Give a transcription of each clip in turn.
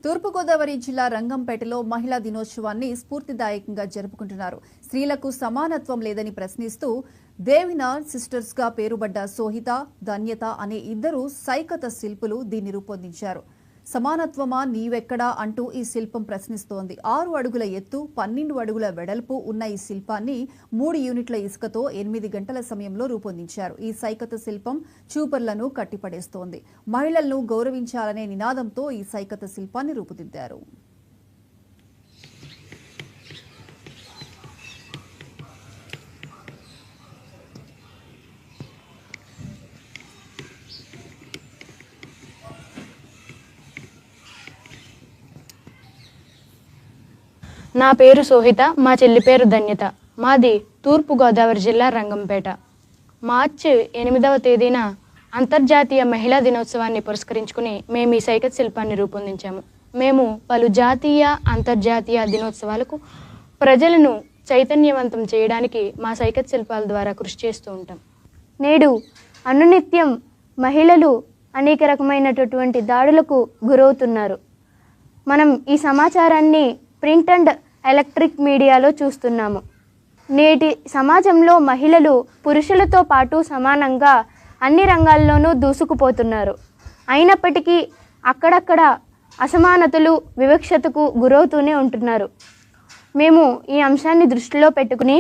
తూర్పుగోదావరి జిల్లా రంగంపేటలో మహిళా దినోత్సవాన్ని స్ఫూర్తిదాయకంగా జరుపుకుంటున్నారు. స్త్రీలకు సమానత్వం లేదని ప్రశ్నిస్తూ దేవినార్ సిస్టర్స్ గా పేరుబడ్డ సోహిత, ధన్యత అనే ఇద్దరు సైకత శిల్పులు దీన్ని రూపొందించారు. సమానత్వమా నీవెక్కడా అంటూ ఈ శిల్పం ప్రశ్నిస్తోంది. 6 అడుగుల ఎత్తు, 12 అడుగుల వెడల్పు ఉన్న ఈ శిల్పాన్ని 3 యూనిట్ల ఇసుకతో 8 గంటల సమయంలో రూపొందించారు. ఈ సైకత శిల్పం చూపర్లను కట్టిపడేస్తోంది. మహిళలను గౌరవించాలనే నినాదంతో ఈ సైకత శిల్పాన్ని రూపుదిద్దారు. నా పేరు సోహిత, మా చెల్లి పేరు ధన్యత. మాది తూర్పుగోదావరి జిల్లా రంగంపేట. మార్చి 8వ తేదీన అంతర్జాతీయ మహిళా దినోత్సవాన్ని పురస్కరించుకుని మేము ఈ సైకత శిల్పాన్ని రూపొందించాము. మేము పలు జాతీయ, అంతర్జాతీయ దినోత్సవాలకు ప్రజలను చైతన్యవంతం చేయడానికి మా సైకత శిల్పాల ద్వారా కృషి చేస్తూ ఉంటాం. నేడు అనునిత్యం మహిళలు అనేక రకమైనటువంటి దాడులకు గురవుతున్నారు. మనం ఈ సమాచారాన్ని ప్రింట్ అండ్ ఎలక్ట్రిక్ మీడియాలో చూస్తున్నాము. నేటి సమాజంలో మహిళలు పురుషులతో పాటు సమానంగా అన్ని రంగాల్లోనూ దూసుకుపోతున్నారు. అయినప్పటికీ అక్కడక్కడ అసమానతలు, వివక్షతకు గురవుతూనే ఉంటున్నారు. మేము ఈ అంశాన్ని దృష్టిలో పెట్టుకుని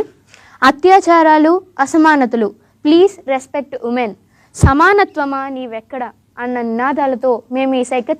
అత్యాచారాలు, అసమానతలు, ప్లీజ్ రెస్పెక్ట్ ఉమెన్, సమానత్వమా నీవెక్కడ అన్న నినాదాలతో మేము ఈ సైకత